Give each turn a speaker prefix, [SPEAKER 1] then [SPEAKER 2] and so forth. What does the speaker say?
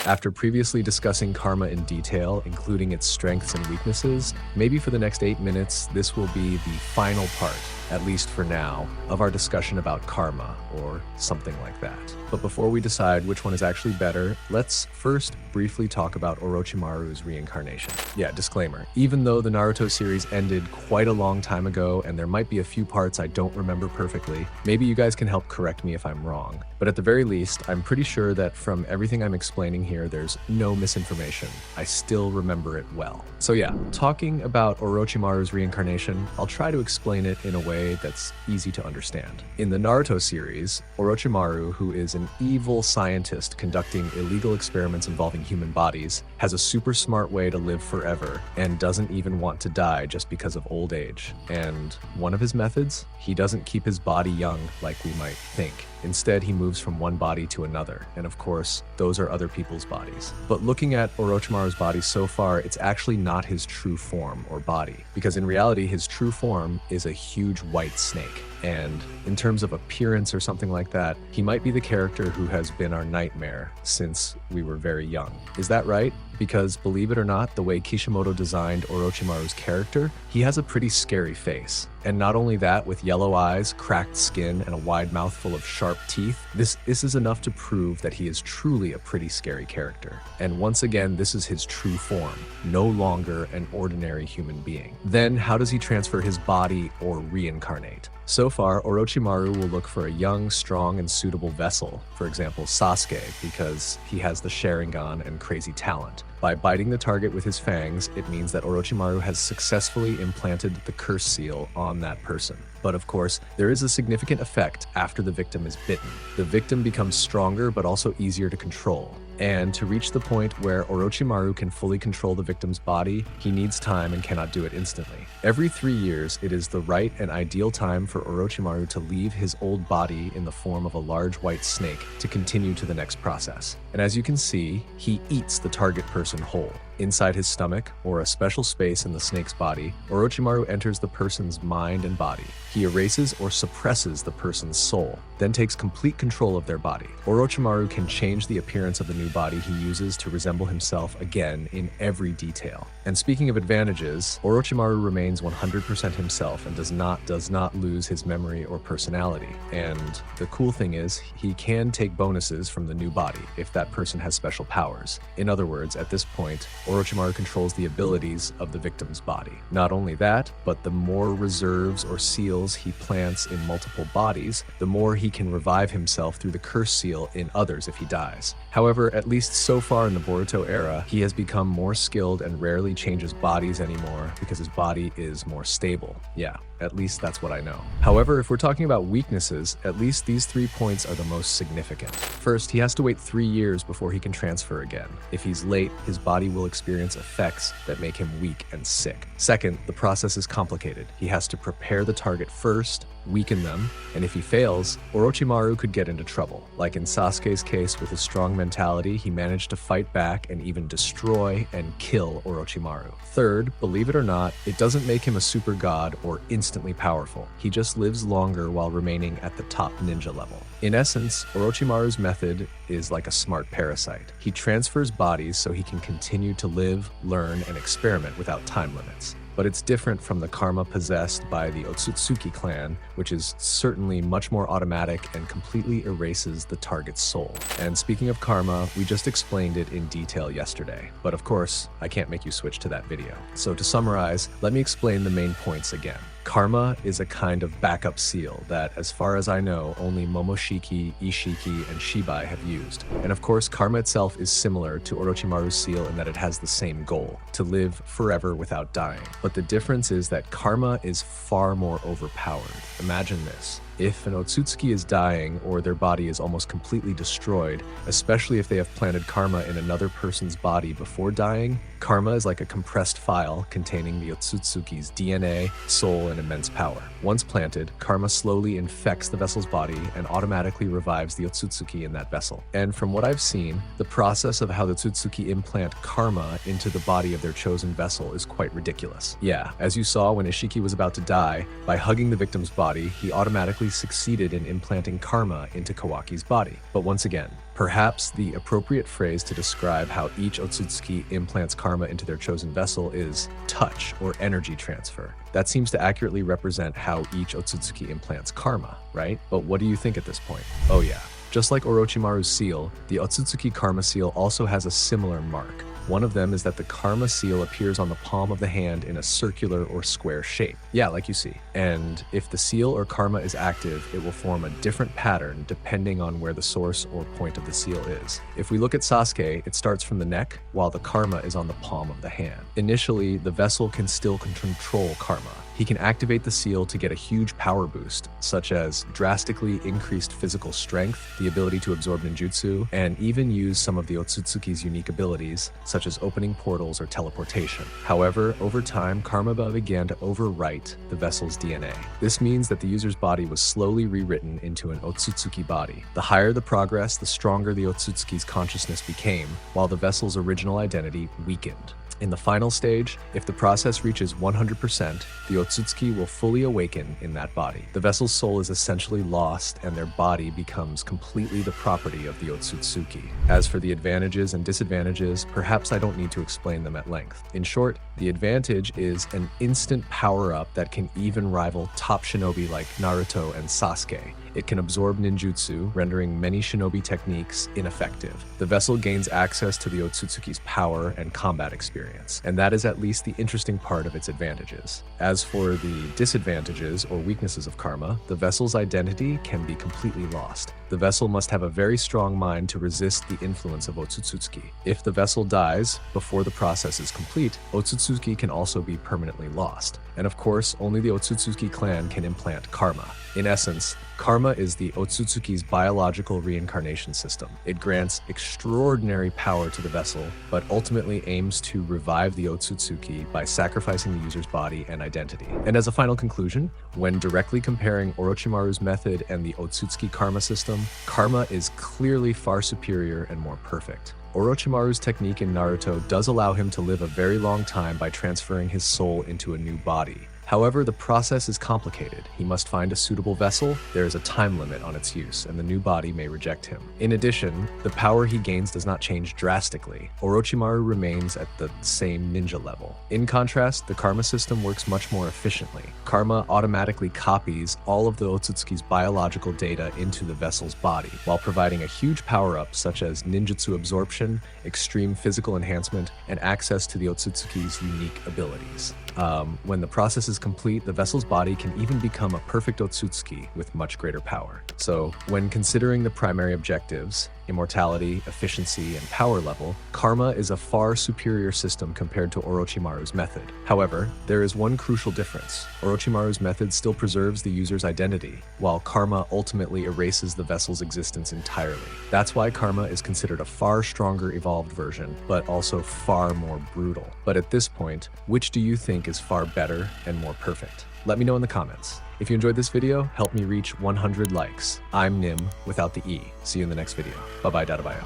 [SPEAKER 1] After previously discussing karma in detail, including its strengths and weaknesses, maybe for the next 8 minutes, this will be the final part, at least for now, of our discussion about karma, or something like that. But before we decide which one is actually better, let's first briefly talk about Orochimaru's reincarnation. Yeah, disclaimer, even though the Naruto series ended quite a long time ago and there might be a few parts I don't remember perfectly, maybe you guys can help correct me if I'm wrong. But at the very least, I'm pretty sure that from everything I'm explaining here, there's no misinformation. I still remember it well. So yeah, talking about Orochimaru's reincarnation, I'll try to explain it in a way that's easy to understand. In the Naruto series, Orochimaru, who is an evil scientist conducting illegal experiments involving human bodies, has a super smart way to live forever and doesn't even want to die just because of old age. And one of his methods? He doesn't keep his body young like we might think. Instead, he moves from one body to another, and of course, those are other people's bodies. But looking at Orochimaru's body so far, it's actually not his true form or body, because in reality, his true form is a huge white snake. And in terms of appearance or something like that, he might be the character who has been our nightmare since we were very young. Is that right? Because believe it or not, the way Kishimoto designed Orochimaru's character, he has a pretty scary face. And not only that, with yellow eyes, cracked skin, and a wide mouth full of sharp teeth, this is enough to prove that he is truly a pretty scary character. And once again, this is his true form, no longer an ordinary human being. Then how does he transfer his body or reincarnate? So far, Orochimaru will look for a young, strong, and suitable vessel, for example, Sasuke, because he has the Sharingan and crazy talent. By biting the target with his fangs, it means that Orochimaru has successfully implanted the curse seal on that person. But of course, there is a significant effect after the victim is bitten. The victim becomes stronger but also easier to control. And to reach the point where Orochimaru can fully control the victim's body, he needs time and cannot do it instantly. Every 3 years, it is the right and ideal time for Orochimaru to leave his old body in the form of a large white snake to continue to the next process. And as you can see, he eats the target person whole. Inside his stomach, or a special space in the snake's body, Orochimaru enters the person's mind and body. He erases or suppresses the person's soul, then takes complete control of their body. Orochimaru can change the appearance of the new body he uses to resemble himself again in every detail. And speaking of advantages, Orochimaru remains 100% himself and does not lose his memory or personality. And the cool thing is, he can take bonuses from the new body if that person has special powers. In other words, at this point, Orochimaru controls the abilities of the victim's body. Not only that, but the more reserves or seals he plants in multiple bodies, the more he can revive himself through the curse seal in others if he dies. However, at least so far in the Boruto era, he has become more skilled and rarely changes bodies anymore because his body is more stable. Yeah, at least that's what I know. However, if we're talking about weaknesses, at least these 3 points are the most significant. First, he has to wait 3 years before he can transfer again. If he's late, his body will experience effects that make him weak and sick. Second, the process is complicated. He has to prepare the target first, weaken them, and if he fails, Orochimaru could get into trouble. Like in Sasuke's case, with his strong mentality, he managed to fight back and even destroy and kill Orochimaru. Third, believe it or not, it doesn't make him a super god or instantly powerful. He just lives longer while remaining at the top ninja level. In essence, Orochimaru's method is like a smart parasite. He transfers bodies so he can continue to live, learn, and experiment without time limits. But it's different from the karma possessed by the Otsutsuki clan, which is certainly much more automatic and completely erases the target's soul. And speaking of karma, we just explained it in detail yesterday. But of course, I can't make you switch to that video. So to summarize, let me explain the main points again. Karma is a kind of backup seal that, as far as I know, only Momoshiki, Ishiki, and Shibai have used. And of course, karma itself is similar to Orochimaru's seal in that it has the same goal, to live forever without dying. But the difference is that karma is far more overpowered. Imagine this. If an otsutsuki is dying or their body is almost completely destroyed, especially if they have planted karma in another person's body before dying, karma is like a compressed file containing the otsutsuki's DNA, soul, and immense power. Once planted, karma slowly infects the vessel's body and automatically revives the otsutsuki in that vessel. And from what I've seen, the process of how the otsutsuki implant karma into the body of their chosen vessel is quite ridiculous. Yeah, as you saw when Ishiki was about to die, by hugging the victim's body, he automatically successfully succeeded in implanting karma into Kawaki's body. But once again, perhaps the appropriate phrase to describe how each otsutsuki implants karma into their chosen vessel is touch or energy transfer. That seems to accurately represent how each otsutsuki implants karma, right? But what do you think at this point? Oh yeah. Just like Orochimaru's seal, the Otsutsuki Karma seal also has a similar mark. One of them is that the Karma seal appears on the palm of the hand in a circular or square shape. Yeah, like you see. And if the seal or Karma is active, it will form a different pattern depending on where the source or point of the seal is. If we look at Sasuke, it starts from the neck, while the Karma is on the palm of the hand. Initially, the vessel can still control Karma. He can activate the seal to get a huge power boost, such as drastically increased physical strength, the ability to absorb ninjutsu, and even use some of the Otsutsuki's unique abilities, such as opening portals or teleportation. However, over time, Karma began to overwrite the vessel's DNA. This means that the user's body was slowly rewritten into an Otsutsuki body. The higher the progress, the stronger the Otsutsuki's consciousness became, while the vessel's original identity weakened. In the final stage, if the process reaches 100%, the Otsutsuki will fully awaken in that body. The vessel's soul is essentially lost, and their body becomes completely the property of the Otsutsuki. As for the advantages and disadvantages, perhaps I don't need to explain them at length. In short, the advantage is an instant power-up that can even rival top shinobi like Naruto and Sasuke. It can absorb ninjutsu, rendering many shinobi techniques ineffective. The vessel gains access to the Otsutsuki's power and combat experience, and that is at least the interesting part of its advantages. As for the disadvantages or weaknesses of karma, the vessel's identity can be completely lost. The vessel must have a very strong mind to resist the influence of Otsutsuki. If the vessel dies before the process is complete, Otsutsuki can also be permanently lost. And of course, only the Otsutsuki clan can implant karma. In essence, karma is the Otsutsuki's biological reincarnation system. It grants extraordinary power to the vessel, but ultimately aims to revive the Otsutsuki by sacrificing the user's body and identity. And as a final conclusion, when directly comparing Orochimaru's method and the Otsutsuki karma system, karma is clearly far superior and more perfect. Orochimaru's technique in Naruto does allow him to live a very long time by transferring his soul into a new body. However, the process is complicated. He must find a suitable vessel, there is a time limit on its use, and the new body may reject him. In addition, the power he gains does not change drastically. Orochimaru remains at the same ninja level. In contrast, the karma system works much more efficiently. Karma automatically copies all of the Otsutsuki's biological data into the vessel's body, while providing a huge power-up such as ninjutsu absorption, extreme physical enhancement, and access to the Otsutsuki's unique abilities. When the process is complete, the vessel's body can even become a perfect Otsutsuki with much greater power. So, when considering the primary objectives, immortality, efficiency, and power level, karma is a far superior system compared to Orochimaru's method. However, there is one crucial difference. Orochimaru's method still preserves the user's identity, while karma ultimately erases the vessel's existence entirely. That's why karma is considered a far stronger evolved version, but also far more brutal. But at this point, which do you think is far better and more perfect? Let me know in the comments. If you enjoyed this video, help me reach 100 likes. I'm Nim without the E. See you in the next video. Bye-bye, Dadabayo.